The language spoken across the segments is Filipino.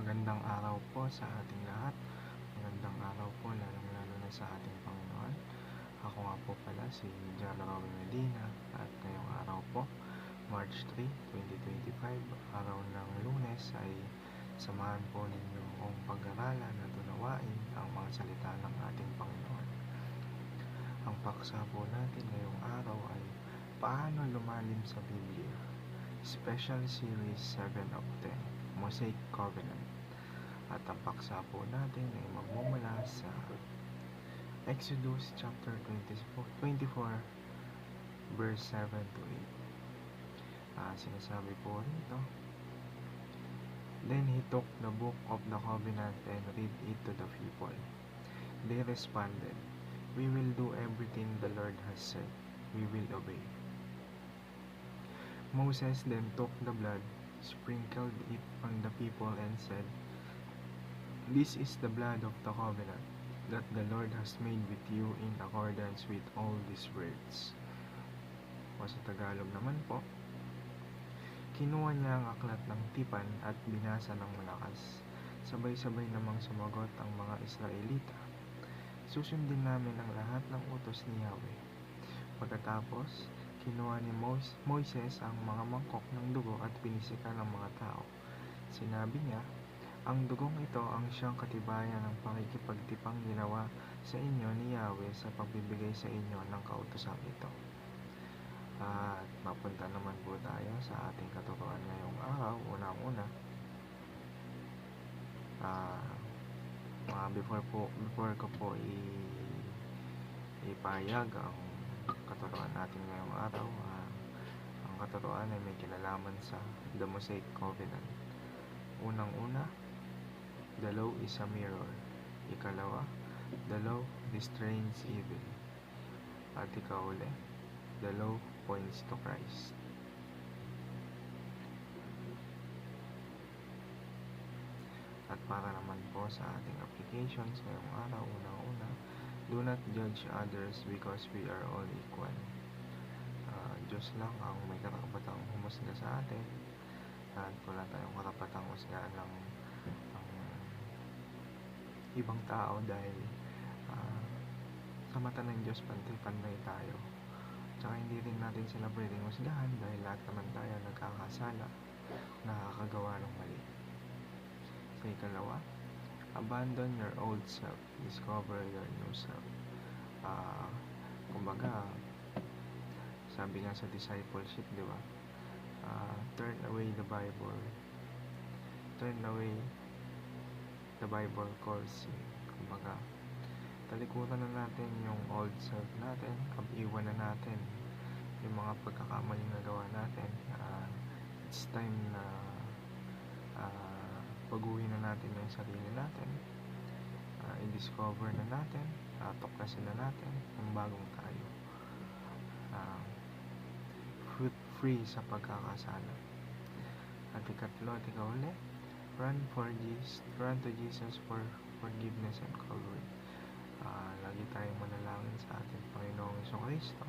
Magandang araw po sa ating lahat. Magandang araw po lalong-lalo na sa ating Panginoon. Ako nga po pala si John Robin Medina at ngayong araw po, March 3, 2025, araw ng Lunes ay samahan po ninyo akong pag-aralan at unawain ang mga salita ng ating Panginoon. Ang paksa po natin ngayong araw ay Paano Lumalim sa Biblia, Special Series 7 of 10, Mosaic Covenant. At ang paksa po natin ay magmumula sa Exodus chapter 24 verse 7 to 8. Sinasabi po rito, Then he took the book of the covenant and read it to the people. They responded, We will do everything the Lord has said. We will obey. Moses then took the blood, sprinkled it on the people and said, This is the blood of the covenant that the Lord has made with you in accordance with all these words. O sa Tagalog naman po, kinuha niya ang aklat ng tipan at binasa ng malakas. Sabay-sabay namang sumagot ang mga Israelita. Susundin namin ang lahat ng utos ni Yahweh. Pagkatapos, kinuha ni Moises ang mga mangkok ng dugo at pinisikan ng mga tao. Sinabi niya, ang dugong ito ang siyang katibayan ng pakikipagtipang ginawa sa inyo ni Yahweh sa pagbibigay sa inyo ng kautosang ito. At mapunta naman po tayo sa ating katutuan ngayong araw. Unang-una, before ko po ipahayag ang katutuan natin ngayong araw, ang katutuan ay may kinalaman sa The Mosaic Covenant. Unang-una, the law is a mirror. Ikalawa, the law restrains evil. At ikauli, the law points to Christ. At para naman po sa ating applications ngayong araw, unang-una, do not judge others because we are all equal. Diyos lang ang may karapatang humusga sa atin at wala tayong karapatang husgaan ng ibang tao dahil sa mata ng Diyos pantay-pantay tayo. Tsaka hindi rin natin sila pwedeng husgahan dahil lahat naman tayo nagkakasala, nakakagawa ng mali. Sa ikalawa, abandon your old self, discover your new self. Kumbaga, sabi nga sa discipleship, di ba? Turn away the Bible calls you. Kumbaga, talikuran na natin yung old self natin, iwan na natin yung mga pagkakamaling nagawa natin. It's time na baguhin na natin yung sarili natin, i-discover na natin, tuklasin na natin yung bagong tayo, free sa pagkakasala. At ikatlo at ikauli, run to Jesus for forgiveness and calvary. Lagi tayong manalangin sa ating Panginoong Jesucristo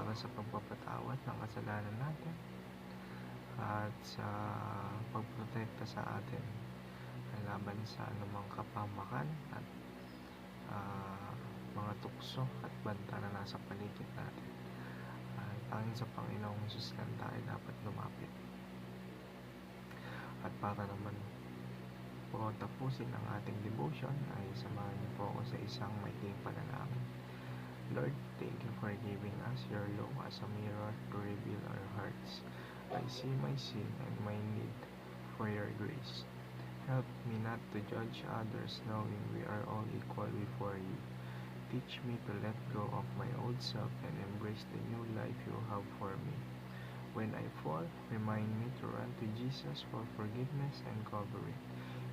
para sa pagpapatawad ng kasalanan natin at sa pagprotekta sa atin laban sa anumang kapamakan at mga tukso at banta na nasa paligid natin. Tanging sa Panginoong Jesus lang tayo dapat lumapit. At para naman po tapusin ang ating devotion ay samahan niyo po ako sa isang maikling panalangin. Lord, thank you for giving us your law as a mirror to reveal our hearts. I see my sin and my need for your grace. Help me not to judge others, knowing we are all equal before you. Teach me to let go of my old self and embrace the new life you have for me. When I fall, remind me to run to Jesus for forgiveness and covering.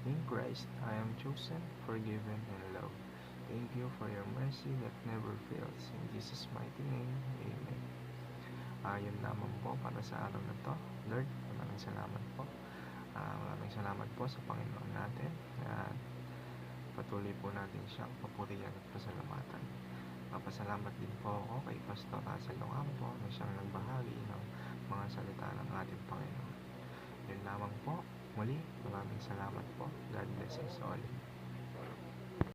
In Christ, I am chosen, forgiven, and loved. Thank you for your mercy that never fails. In Jesus' mighty name, Amen. Yun lamang po para sa araw na to. Lord, maraming salamat po. Maraming salamat po sa Panginoon natin. At patuloy po natin siyang papurihan at pasalamatan. Papasalamat din po ako kay Pastor Russell Ocampo na siyang nagbahagi ng mga salita ng ating Panginoon. Yun lamang po. Muli, maraming salamat po. God bless us all.